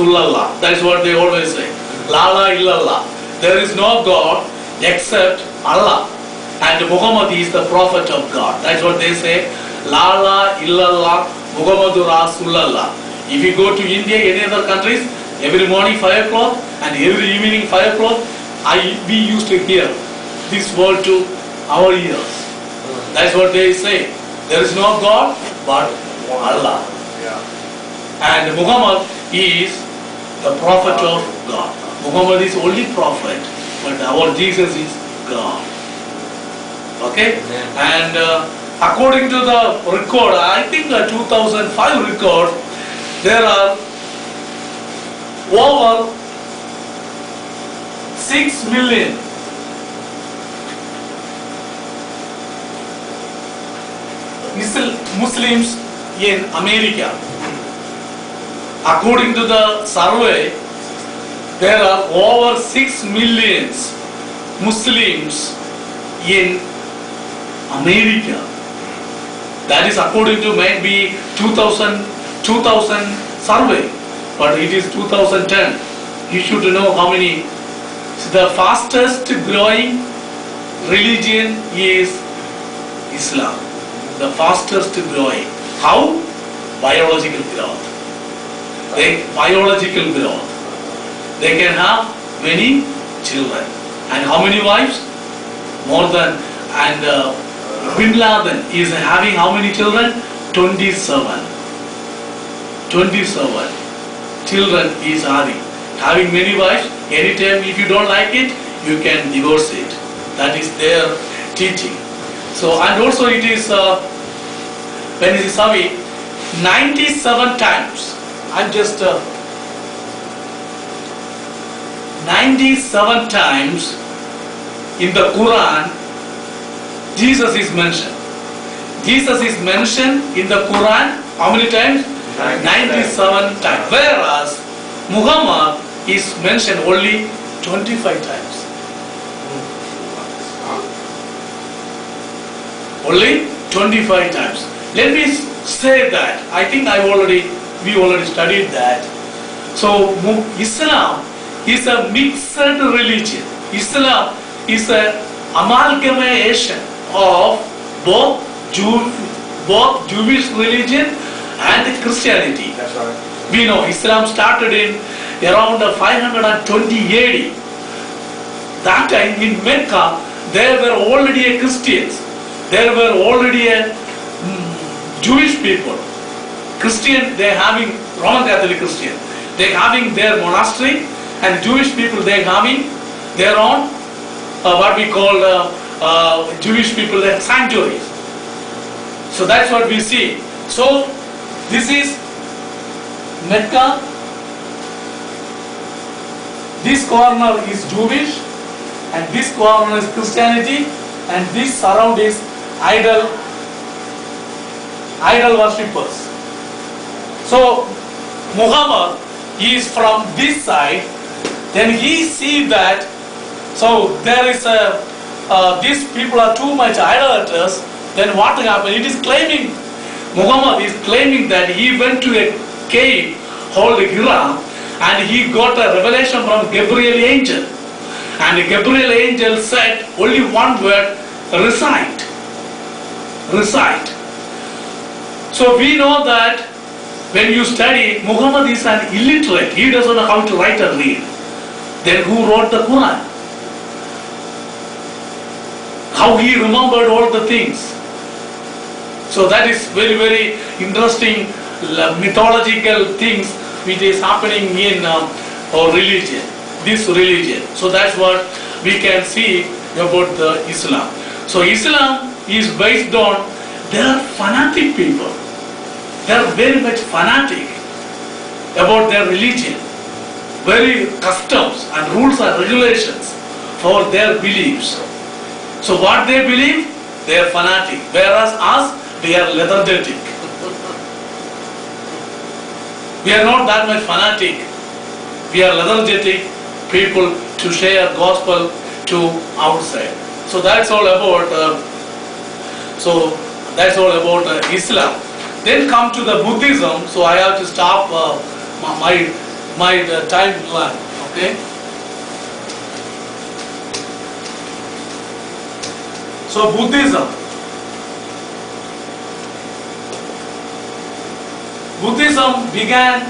Rasulullah. That's what they always say. Lala illallah. There is no God except Allah. And Muhammad is the prophet of God. That's what they say. Lala illallah Muhammadur Rasulullah. If you go to India, any other countries, every morning 5 o'clock and every evening 5 o'clock, we used to hear this word to our ears. That's what they say. There is no God but Allah. And Muhammad is the prophet of God. Muhammad is only prophet, but our Jesus is God. Okay? And according to the record, I think the 2005 record, there are over 6 million Muslims in America. According to the survey, there are over 6 million Muslims in America. That is according to maybe 2000 survey, but it is 2010. You should know how many. The fastest growing religion is Islam. The fastest growing. How? Biological growth. Biological growth. They can have many children. And how many wives? More than. And Bin Laden is having how many children? 27. 27 children is having. Having many wives. Anytime if you don't like it, you can divorce it. That is their teaching. So, and also it is, when it is having 97 times. I'm just 97 times in the Quran, Jesus is mentioned. Jesus is mentioned in the Quran how many times? 97 times. Whereas Muhammad is mentioned only 25 times. Only 25 times. Let me say that. I think we already studied that. So Islam is a mixed religion. Islam is an amalgamation of both Jewish religion and Christianity. That's right. We know Islam started in around 520 AD. That time in Mecca, there were already Christians. There were already Jewish people. Christian, they having Roman Catholic Christian. They having their monastery, and Jewish people they having their own what we call Jewish people their sanctuaries. So that's what we see. So this is Mecca. This corner is Jewish, and this corner is Christianity, and this surround is idol worshippers. So Muhammad is from this side. Then he see that. So there is these people are too much idolaters. Then what happened? It is claiming, Muhammad is claiming that he went to a cave called Hira, and he got a revelation from Gabriel angel. And Gabriel angel said only one word, recite. Recite. So we know that when you study, Muhammad is an illiterate. He doesn't know how to write and read. Then who wrote the Quran? How he remembered all the things. So that is very, very interesting mythological things which is happening in our religion, this religion. So that's what we can see about the Islam. So Islam is based on, there are fanatic people. They are very much fanatic about their religion. Very customs and rules and regulations for their beliefs. So what they believe, they are fanatic. Whereas us, we are lethargic. We are not that much fanatic. We are lethargic people to share gospel to outside. So that's all about. Islam. Then come to the Buddhism. So I have to stop my my timeline. Okay. So Buddhism. Buddhism began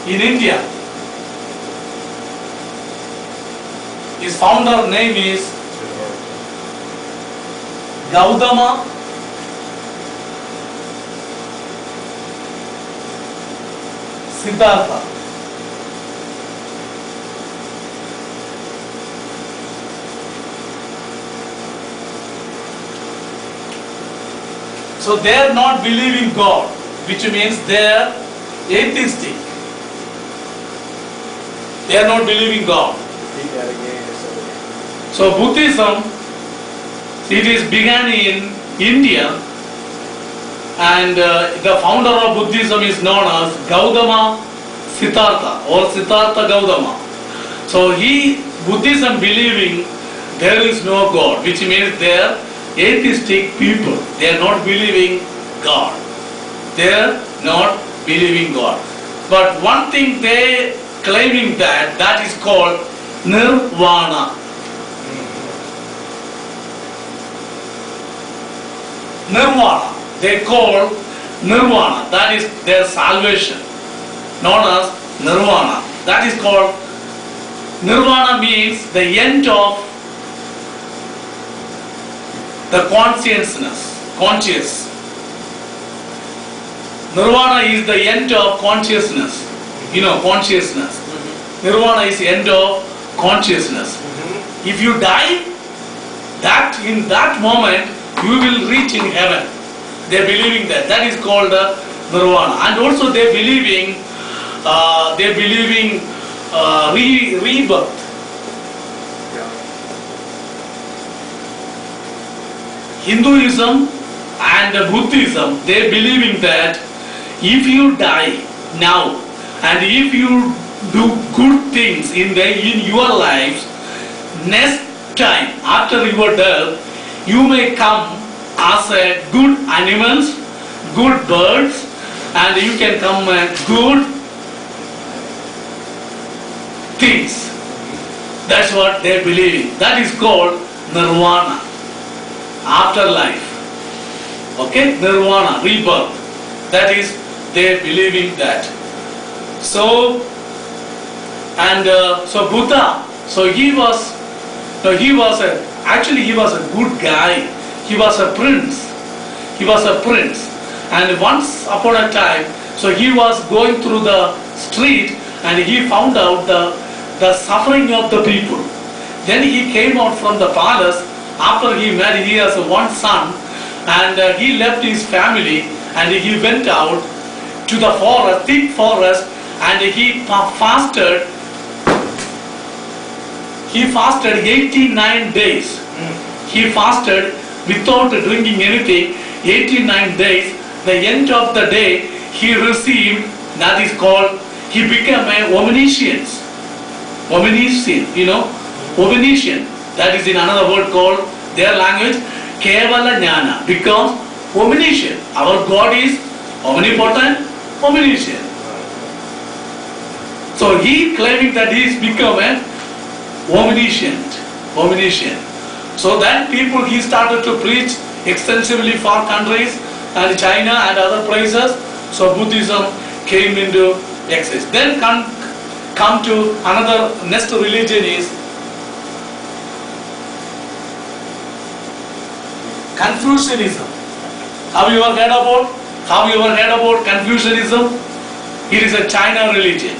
in India. His founder name is Gautama Siddhartha. So they are not believing God, which means they are atheistic. They are not believing God. So Buddhism, it is began in India, and the founder of Buddhism is known as Gautama Siddhartha or Siddhartha Gautama. So Buddhism believing there is no God, which means they are atheistic people. They are not believing God. They are not believing God. But one thing they claiming that is called Nirvana. Nirvana. They call Nirvana. That is their salvation. Known as Nirvana. That is called Nirvana, means the end of the conscious. Nirvana is the end of consciousness. You know, consciousness. Nirvana is the end of consciousness. If you die, in that moment you will reach in heaven. They are believing that. That is called Nirvana. And also they are believing rebirth. Hinduism and Buddhism, they are believing that if you die now and if you do good things in your lives, next time after your death, you may come as a good animals, good birds, and you can come good things. That's what they are believing. That is called Nirvana. Afterlife. Okay? Nirvana, rebirth. That is, they are believing that. So Buddha, he was a good guy. He was a prince. And once upon a time, so he was going through the street and he found out the suffering of the people. Then he came out from the palace. After he married, he has one son, and he left his family and he went out to the forest, thick forest, and he fasted. He fasted 89 days. He fasted without drinking anything, 89 days. The end of the day, he received, that is called, he became a omniscient. Omniscient, you know, omniscient. That is in another word called, their language, Kevala Jnana, becomes omniscient. Our God is omnipotent, omniscient. So he claiming that he is become an omniscient. So then he started to preach extensively for countries and China and other places. So Buddhism came into existence. Then come to another, next religion is Confucianism. Have you ever heard about Confucianism? It is a China religion.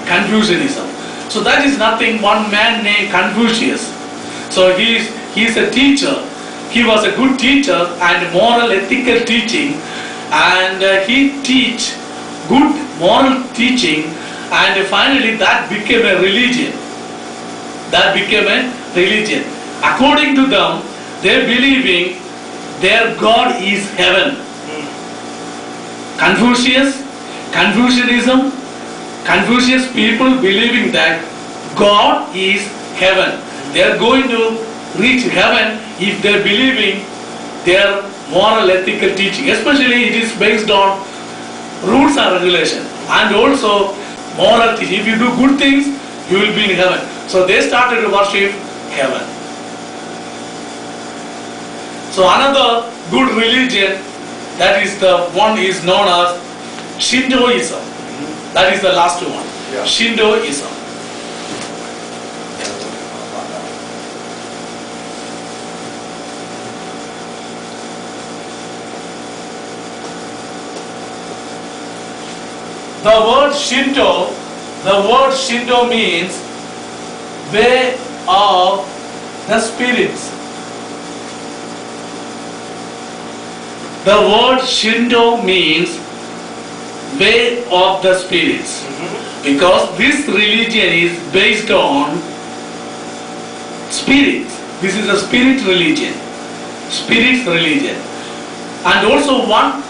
Confucianism. So that is nothing, one man named Confucius. So he is a teacher. He was a good teacher and moral ethical teaching, and he teach good moral teaching, and finally that became a religion. According to them, they believing their God is heaven. Confucius people believing that God is heaven. They are going to reach heaven if they are believing their moral ethical teaching. Especially it is based on rules and regulations. And also Moral teaching. If you do good things, you will be in heaven. So they started to worship heaven. So another good religion, that is the one is known as Shintoism. That is the last one. Yeah. Shintoism. The word Shinto means way of the spirits. The word Shinto means way of the spirits. Because this religion is based on spirits. This is a spirit religion. Spirit religion. And also one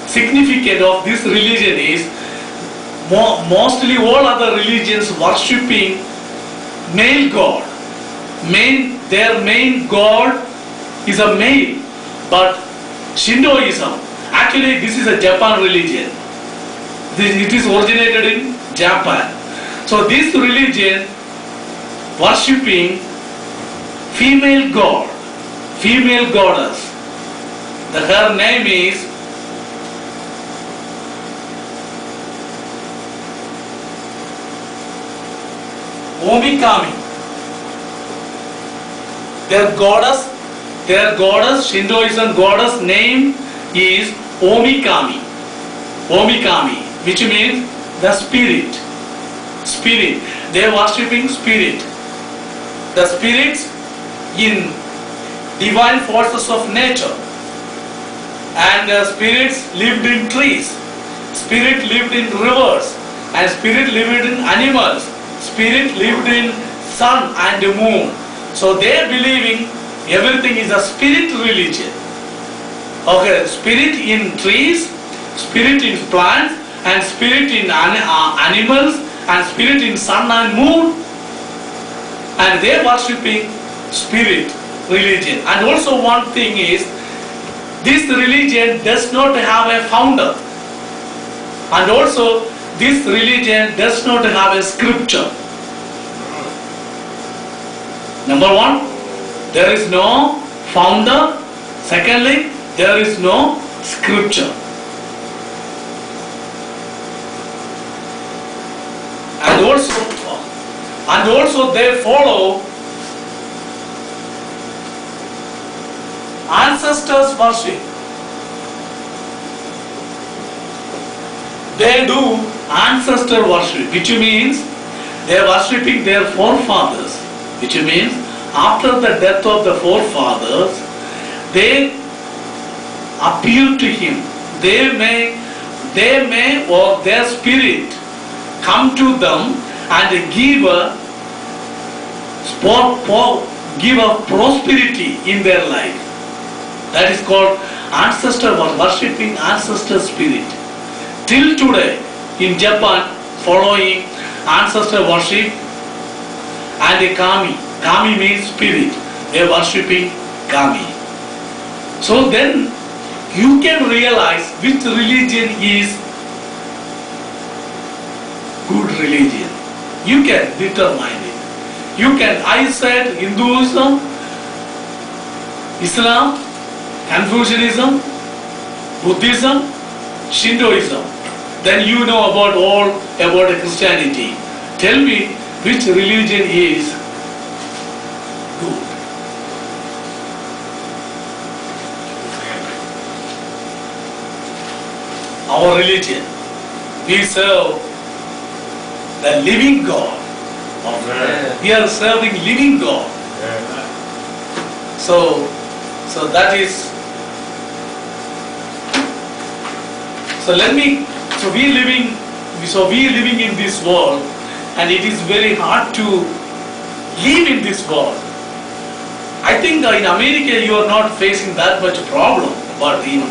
significance of this religion is mostly all other religions worshipping male god. Their main god is a male. But Shintoism, actually this is a Japan religion. It is originated in Japan. So this religion worshipping female god, female goddess. Her name is Omikami. Their goddess, Shintoism goddess name is Omikami. Omikami, which means the spirit. Spirit. They are worshipping spirit. The spirits in divine forces of nature. And spirits lived in trees. Spirit lived in rivers. And spirit lived in animals. Spirit lived in sun and moon. So they are believing everything is a spirit religion. Okay, spirit in trees, spirit in plants, and spirit in animals, and spirit in sun and moon. And they are worshipping spirit religion. And also one thing is, this religion does not have a founder. And also this religion does not have a scripture. Number one, there is no founder. Secondly, there is no scripture. And also they follow ancestors worship. They do ancestor worship, which means they are worshipping their forefathers, which means after the death of the forefathers, they appeal to him. They may or their spirit come to them and give a prosperity in their life. That is called ancestor worshipping ancestor spirit. Till today in Japan, following ancestor worship and a kami. Kami means spirit. They are worshipping kami. So then you can realize which religion is good religion. You can determine it. You can, I said Hinduism, Islam, Confucianism, Buddhism, Shintoism. Then you know about all about Christianity. Tell me which religion is good. Our religion. We serve the living God. We are serving living God. So that is. So we living in this world, and it is very hard to live in this world. I think in America you are not facing that much problem, but in